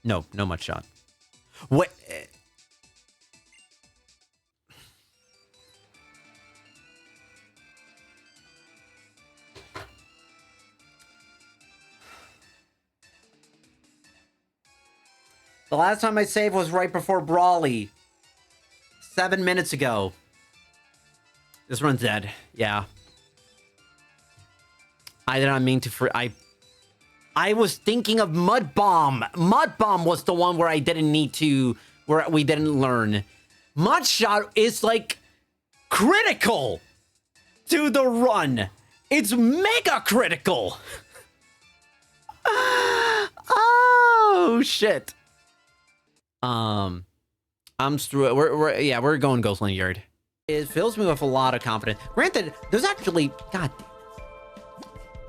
No, no mud shot. What? The last time I saved was right before Brawly. 7 minutes ago. This run's dead. Yeah. I did not mean to I was thinking of Mud Bomb. Mud Bomb was the one where I didn't need to, where we didn't learn. Mud Shot is like critical to the run. It's mega critical. Oh shit. I'm through. We're going Ghostland Yard. It fills me with a lot of confidence. Granted, there's actually God.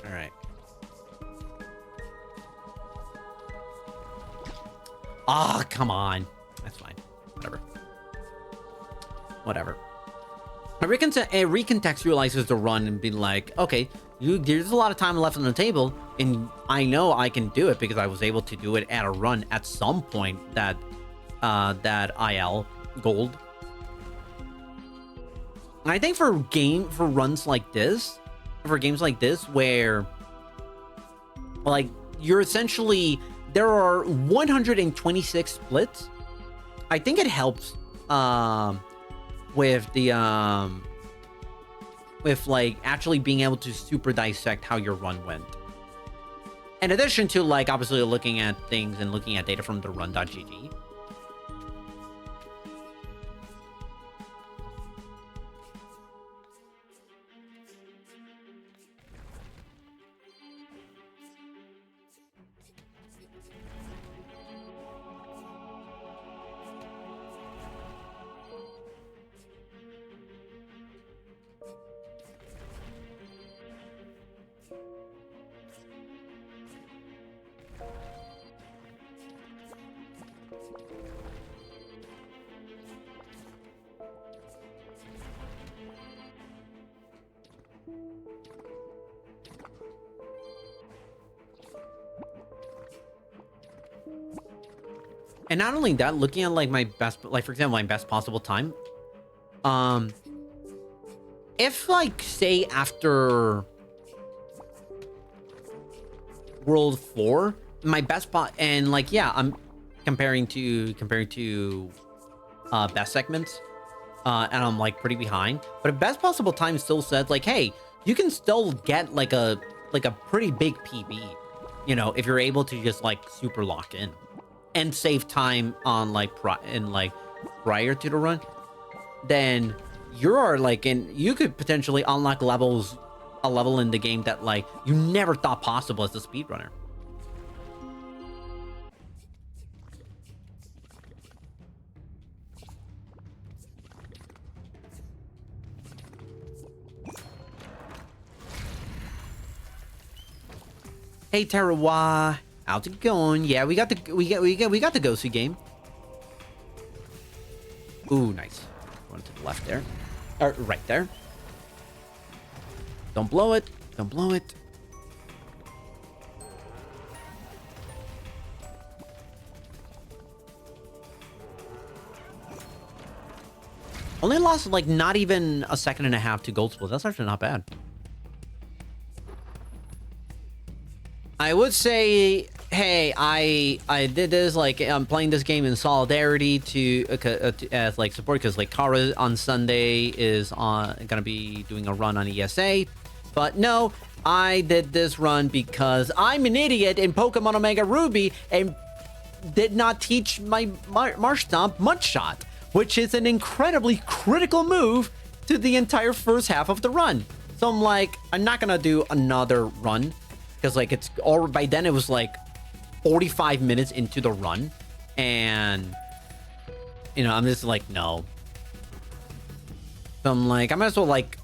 All right. Ah, oh, come on. That's fine. Whatever. Whatever. It recontextualizes the run and be like, okay, there's a lot of time left on the table, and I know I can do it because I was able to do it at a run at some point that IL gold. And I think for runs like this, for games like this where like you're essentially there are 126 splits, I think it helps with the with like actually being able to super dissect how your run went. In addition to like obviously looking at things and looking at data from the run.gg. And not only that, looking at like my best, like for example, my best possible time. If like say after World 4, my best spot, and like yeah, I'm comparing to best segments, and I'm like pretty behind. But a best possible time still says like, hey, you can still get like a pretty big PB, you know, if you're able to just like super lock in. And save time on like prior to the run, then you're like you could potentially unlock a level in the game that like you never thought possible as a speedrunner. Hey Tarawa. How's it going? Yeah, we got the Ghosty game. Ooh, nice. Going to the left there. Or right there. Don't blow it. Don't blow it. Only lost like not even a second and a half to gold split. That's actually not bad. I would say, hey, I did this, like, I'm playing this game in solidarity to as like support, because like Kara on Sunday is gonna be doing a run on ESA, but no, I did this run because I'm an idiot in Pokemon Omega Ruby and did not teach my Marsh Stomp Mud Shot, which is an incredibly critical move to the entire first half of the run. So I'm like, I'm not gonna do another run. Because like it's all by then it was like 45 minutes into the run, and you know I'm just like no. So I'm like I might as well like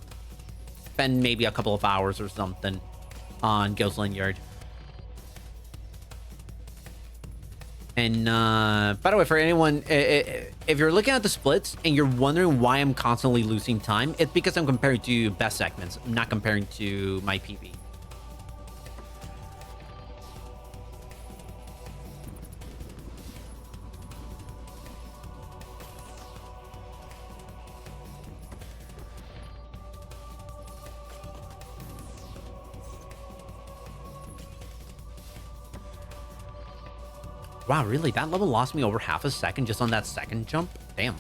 spend maybe a couple of hours or something on Ghostland Yard. And by the way, for anyone, if you're looking at the splits and you're wondering why I'm constantly losing time, it's because I'm comparing to best segments. I'm not comparing to my PB. Wow, really? That level lost me over half a second just on that second jump? Damn.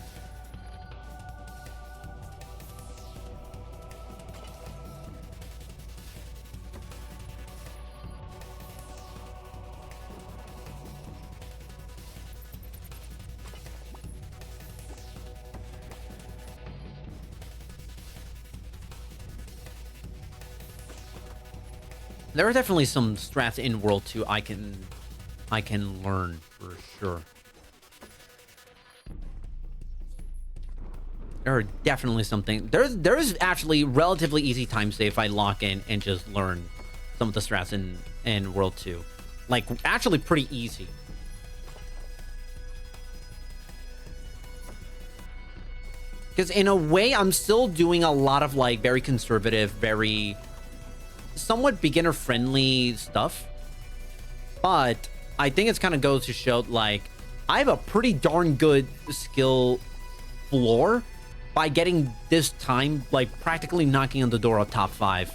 There are definitely some strats in World 2 I can learn for sure. There are definitely something. There's actually relatively easy time save if I lock in and just learn some of the strats in World 2. Like, actually pretty easy. Because in a way, I'm still doing a lot of like very conservative, very somewhat beginner friendly stuff. But I think it's kind of goes to show like I have a pretty darn good skill floor by getting this time like practically knocking on the door of top 5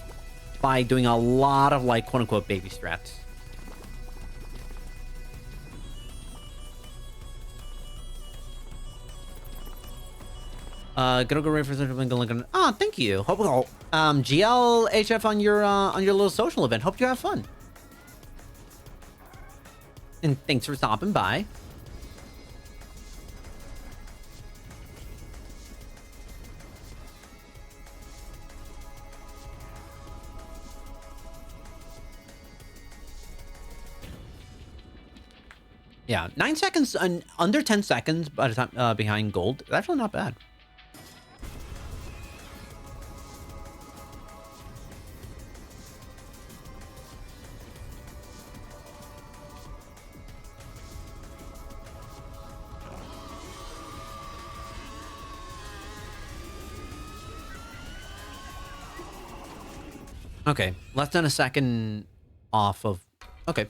by doing a lot of like quote unquote baby strats. Gonna go right for something. Oh, thank you. Hope GLHF on your little social event. Hope you have fun. And thanks for stopping by. Yeah, 9 seconds, under 10 seconds by the time behind gold. That's actually not bad. Okay, less than a second off of... Okay.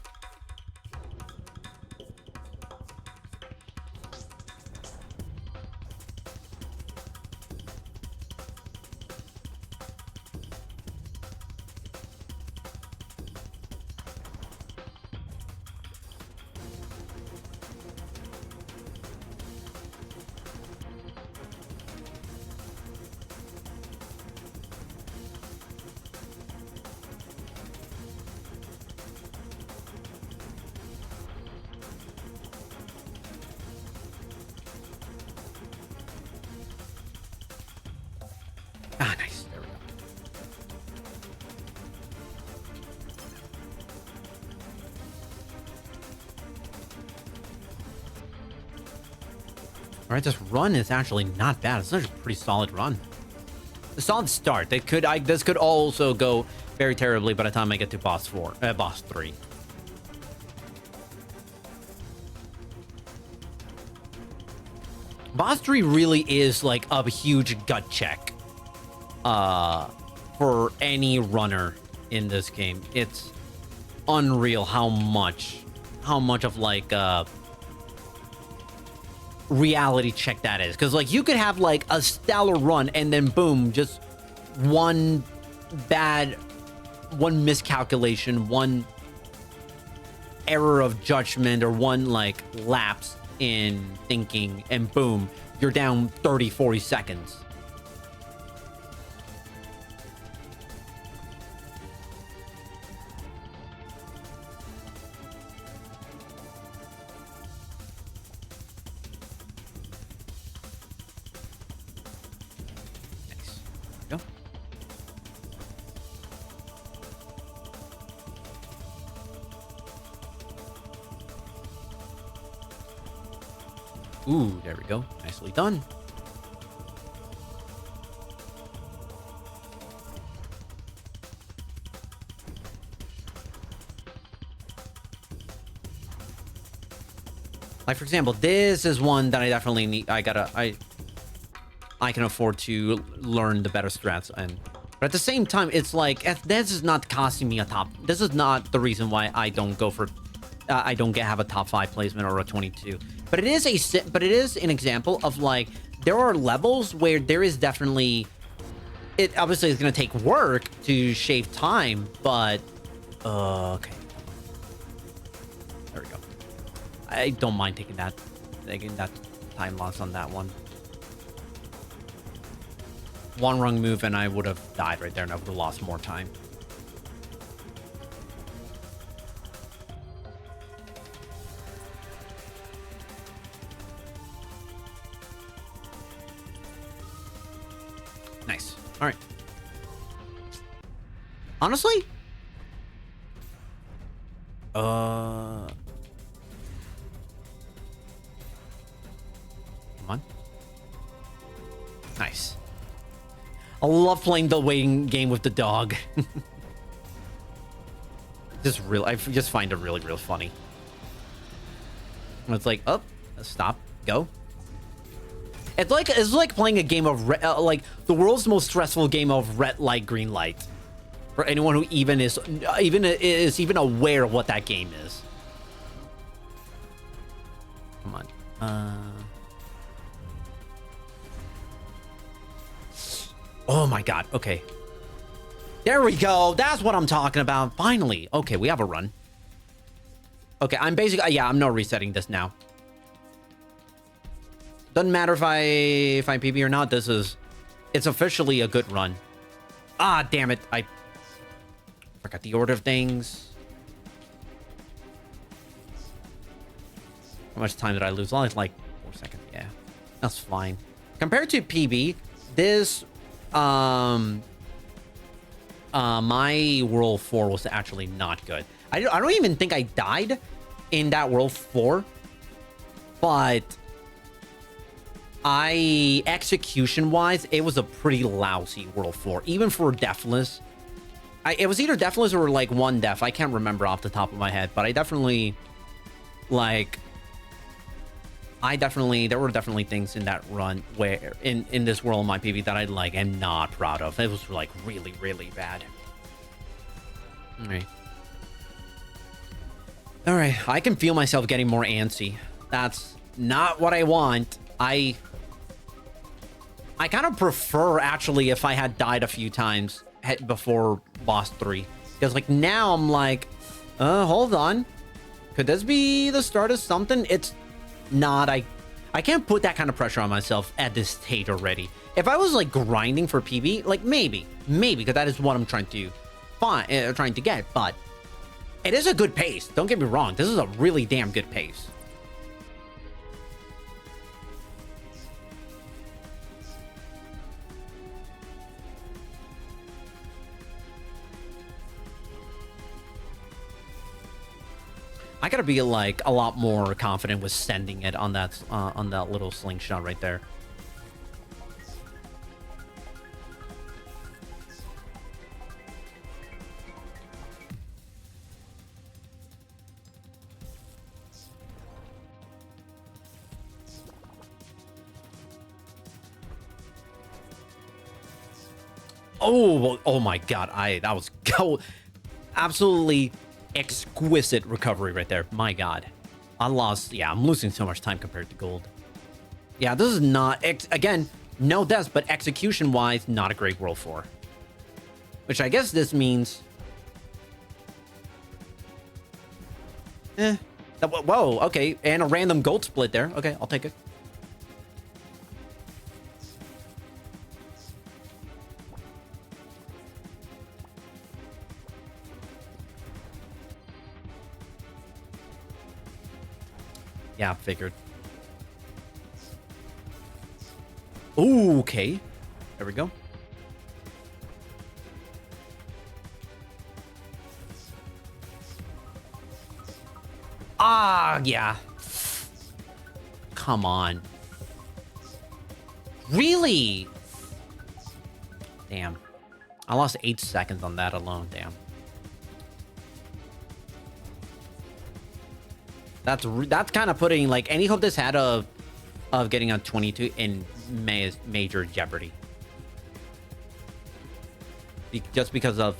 Ah, nice. There we go. All right, this run is actually not bad. It's actually a pretty solid run. A solid start. This could also go very terribly by the time I get to boss 3. Boss 3 really is like a huge gut check. For any runner in this game. It's unreal how much of like reality check that is. Because like you could have like a stellar run and then boom, just one miscalculation, one error of judgment, or one like lapse in thinking, and boom, you're down 30-40 seconds. Ooh, there we go. Nicely done. Like, for example, this is one that I definitely need. I can afford to learn the better strats. But at the same time, it's like, this is not costing me a top. This is not the reason why I don't go for, I don't have a top 5 placement or a 22. But it is an example of like, there are levels where there is definitely, it obviously is going to take work to shave time, but, okay. There we go. I don't mind taking that time loss on that one. One wrong move and I would have died right there and I would have lost more time. Nice. All right. Honestly, come on. Nice. I love playing the waiting game with the dog. I just find it really, really funny. It's like, oh, stop, go. It's like playing a game of like the world's most stressful game of red light, green light. For anyone who even is aware of what that game is. Come on. Oh my god. Okay. There we go. That's what I'm talking about. Finally. Okay, we have a run. Okay, I'm basically I'm no resetting this now. Doesn't matter if I PB or not. It's officially a good run. Ah, damn it. I forgot the order of things. How much time did I lose? Only like 4 seconds. Yeah, that's fine. Compared to PB, this my World 4 was actually not good. I don't even think I died in that World 4, but execution wise, it was a pretty lousy World 4, even for deathless. It was either deathless or like one death. I can't remember off the top of my head, but there were definitely things in that run where in this world, my PB, that I like am not proud of. It was like really, really bad. All right. I can feel myself getting more antsy. That's not what I want. I kind of prefer actually if I had died a few times before boss 3, because like now I'm like, hold on, could this be the start of something? It's not. I can't put that kind of pressure on myself at this stage already. If I was like grinding for PB, like maybe because that is what I'm trying to get, but it is a good pace. Don't get me wrong, this is a really damn good pace. I gotta be like a lot more confident with sending it on that little slingshot right there. Oh my god, that was absolutely exquisite recovery right there. My god, I'm losing so much time compared to gold. Yeah, this is not again, no deaths, but execution wise, not a great World 4, which I guess this means whoa, okay, and a random gold split there. Okay, I'll take it. Yeah, figured. Ooh, okay. There we go. Ah, yeah. Come on. Really? Damn. I lost 8 seconds on that alone. Damn. That's kind of putting like any hope this had of getting on 22 in major jeopardy. Just because of,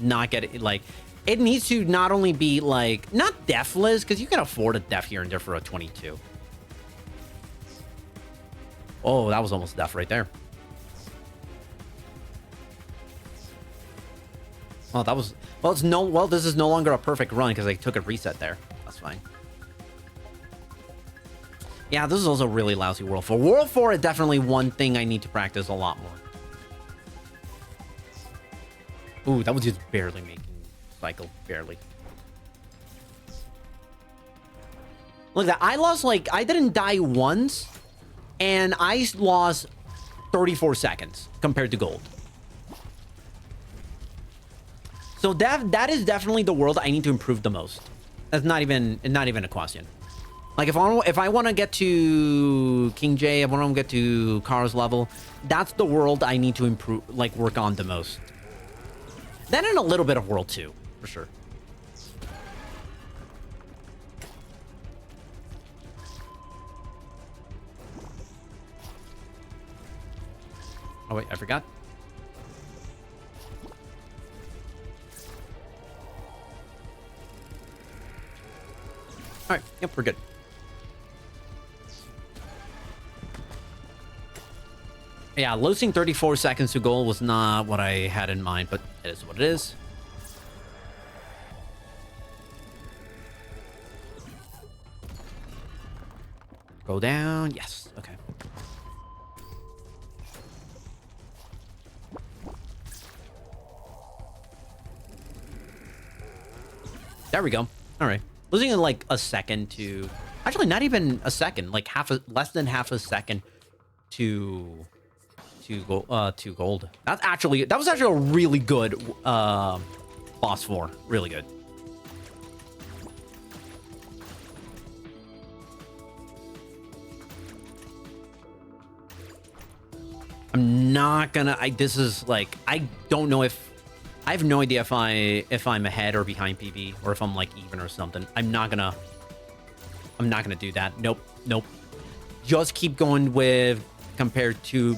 not getting, like, it needs to not only be like not deathless, because you can afford a death here and there for a 22. Oh, that was almost death right there. Well, this is no longer a perfect run because I took a reset there. That's fine. Yeah, this is also really lousy World 4. World 4 is definitely one thing I need to practice a lot more. Ooh, that was just barely making cycle. Barely. Look at that. I lost, like, I didn't die once, and I lost 34 seconds compared to gold. So that is definitely the world I need to improve the most. That's not even a question. Like, if I want to get to King J, if I want to get to Kara's level, that's the world I need to improve, like, work on the most. Then in a little bit of World 2, for sure. Oh, wait, I forgot. All right, yep, we're good. Yeah, losing 34 seconds to goal was not what I had in mind, but it is what it is. Go down. Yes. Okay. There we go. All right. Losing in like a second to... Actually, not even a second. Like less than half a second to gold. That was actually a really good boss 4. Really good. I'm not gonna... this is like... I don't know if... I have no idea if I'm ahead or behind PB, or if I'm like even or something. I'm not gonna do that. Nope. Just keep going with comparing to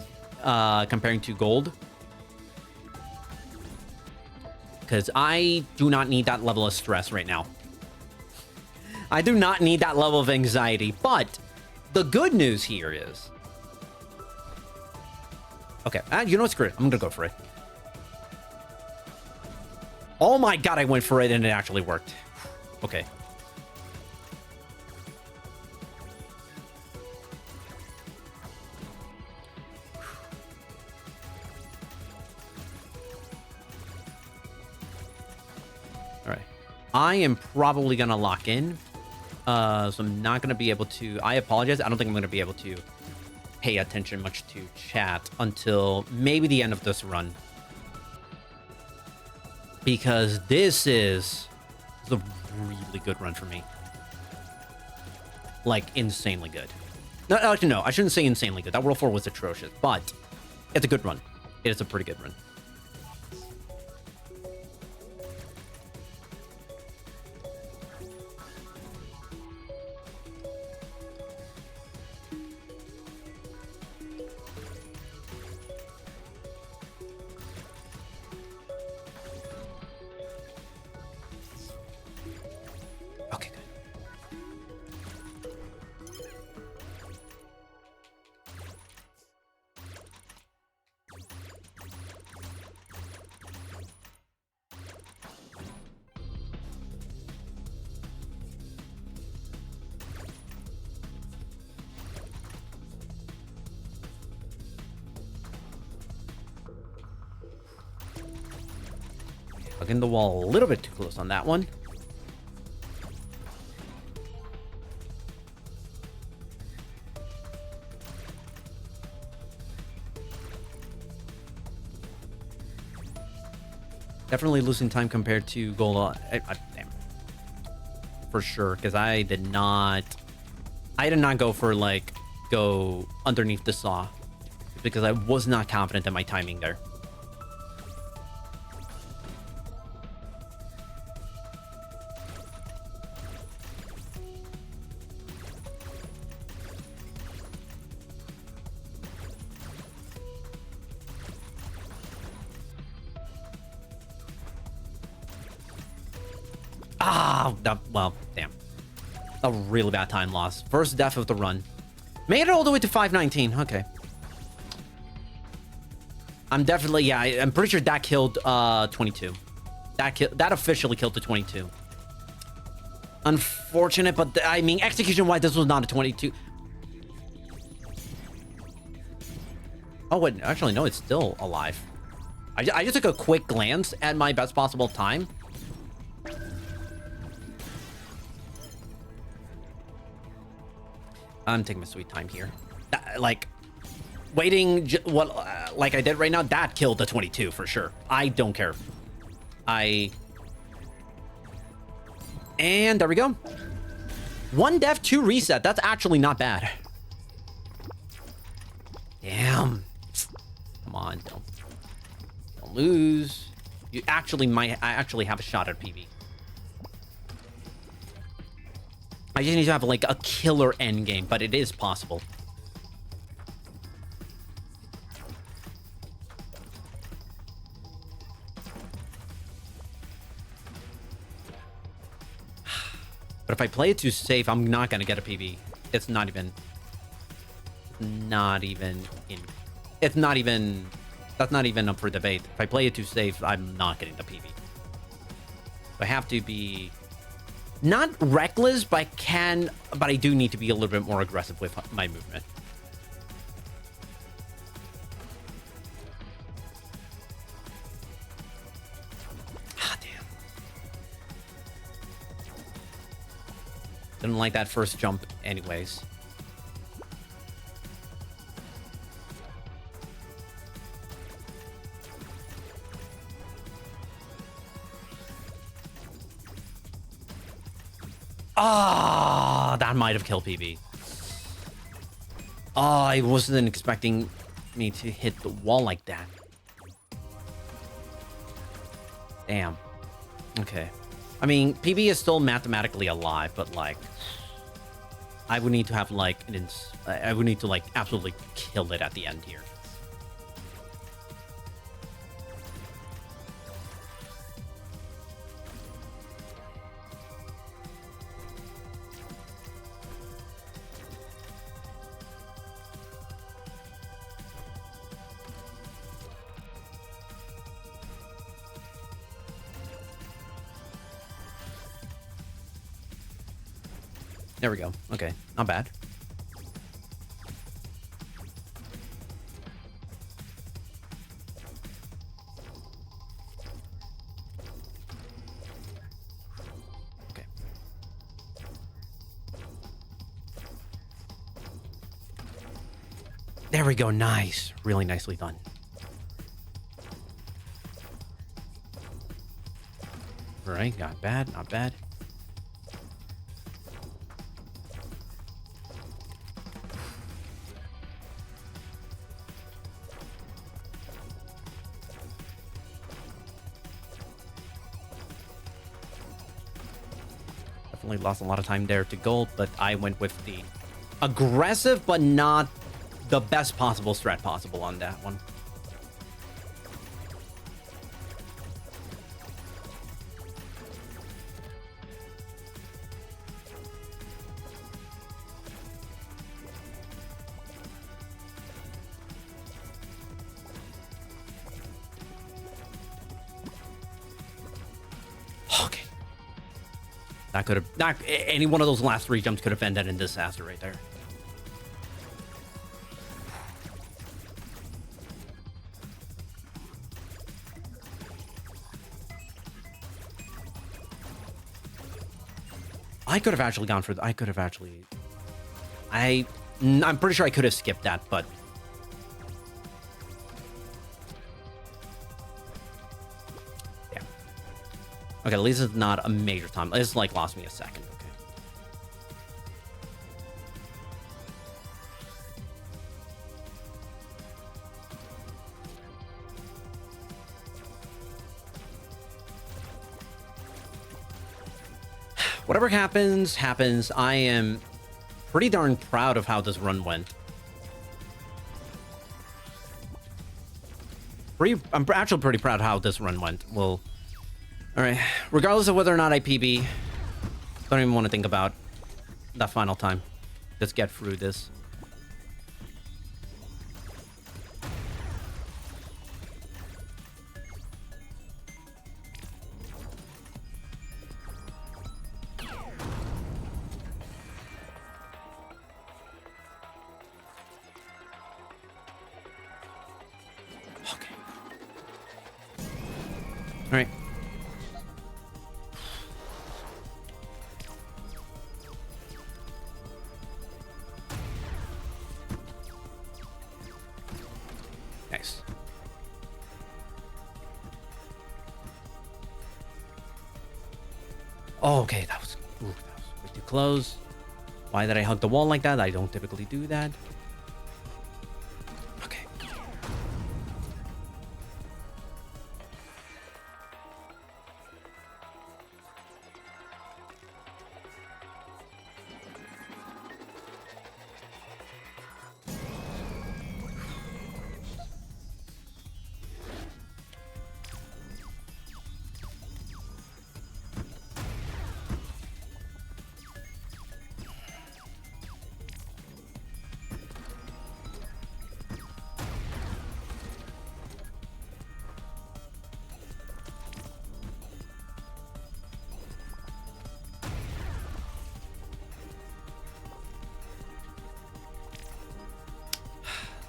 gold. Because I do not need that level of stress right now. I do not need that level of anxiety. But the good news here is... Okay, you know what? Screw it. I'm gonna go for it. Oh my god, I went for it and it actually worked. Okay. Alright. I am probably gonna lock in. So I'm not gonna be able to... I apologize. I don't think I'm gonna be able to pay attention much to chat until maybe the end of this run. Because this is a really good run for me. Like, insanely good. No, actually, no. I shouldn't say insanely good. That World 4 was atrocious. But it's a good run. It is a pretty good run. Hugging the wall a little bit too close on that one. Definitely losing time compared to goal. Damn. For sure, because I did not go for like go underneath the saw because I was not confident in my timing there. Well, damn. A really bad time loss. First death of the run. Made it all the way to 519. Okay. I'm definitely... Yeah, I'm pretty sure that killed 22. That officially killed the 22. Unfortunate, but I mean, execution-wise, this was not a 22. Oh, wait, actually, no, it's still alive. I just took a quick glance at my best possible time. I'm taking my sweet time here. Like, waiting, like I did right now, that killed the 22 for sure. I don't care. And there we go. 1 death, 2 reset. That's actually not bad. Damn. Come on, don't lose. You actually might. I actually have a shot at PB. I just need to have like a killer end game, but it is possible. But if I play it too safe, I'm not gonna get a PB. It's not even. It's not even. That's not even up for debate. If I play it too safe, I'm not getting the PB. I have to be not reckless, but I do need to be a little bit more aggressive with my movement. Ah, damn. Didn't like that first jump anyways. Ah, that might have killed PB. Oh, I wasn't expecting me to hit the wall like that. Damn. Okay. I mean, PB is still mathematically alive, but like, I would need to have like I would need to like absolutely kill it at the end here. There we go. Okay, not bad. Okay. There we go. Nice. Really nicely done. All right, not bad, not bad. Lost a lot of time there to gold, but I went with the aggressive but not the best possible strat possible on that one. That could have, not any one of those last 3 jumps could have ended in disaster right there. I could have actually gone for, I'm pretty sure I could have skipped that, but. Okay, at least it's not a major time. It's like lost me a second. Okay. Whatever happens, happens. I am pretty darn proud of how this run went. I'm actually pretty proud of how this run went. Well. All right, regardless of whether or not I PB, don't even want to think about that final time. Let's get through this. right. Nice. Oh, okay, that was way too close. Why did I hug the wall like that? I don't typically do that. Okay.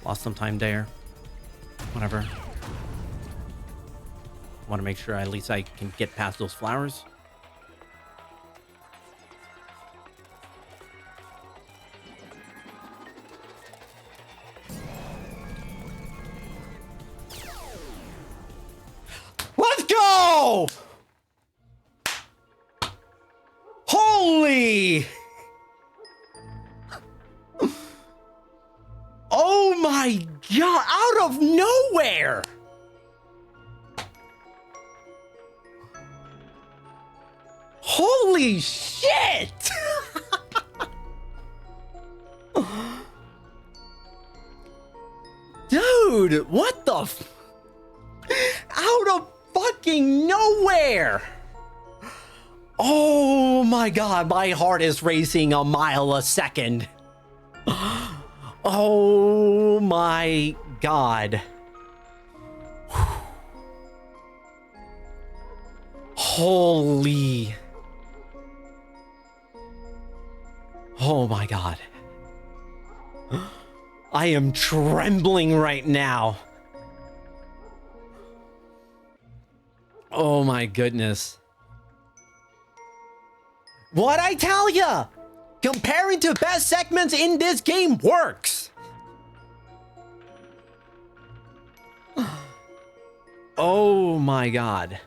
Lost some time there. Whatever. Want to make sure at least I can get past those flowers. Let's go! Holy! Oh my god, out of nowhere! Holy shit! Dude, what the out of fucking nowhere! Oh my god, my heart is racing a mile a second. Oh my god. Holy. Oh my god. I am trembling right now. Oh my goodness. What'd I tell ya? Comparing to best segments in this game works. Oh my god.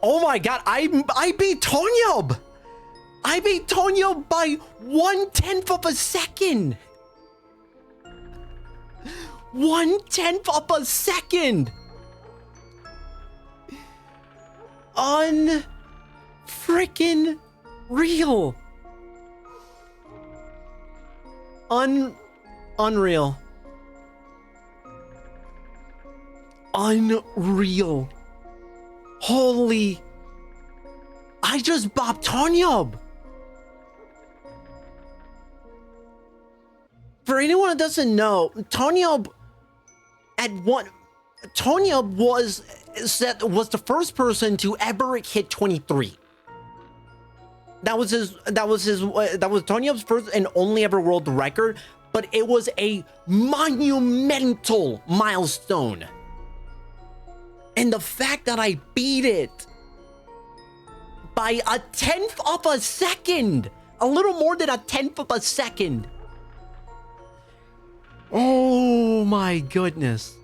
Oh my god, I beat Tonyub! I beat Tonyub by 1/10 of a second! 1/10 of a second! Unfreaking real. Unreal. Unreal. Holy. I just bopped Tonyub. For anyone that doesn't know, Tonyub was the first person to ever hit 23. That was Tonyub's first and only ever world record, but it was a monumental milestone. And the fact that I beat it by 1/10 of a second, a little more than 1/10 of a second. Oh my goodness.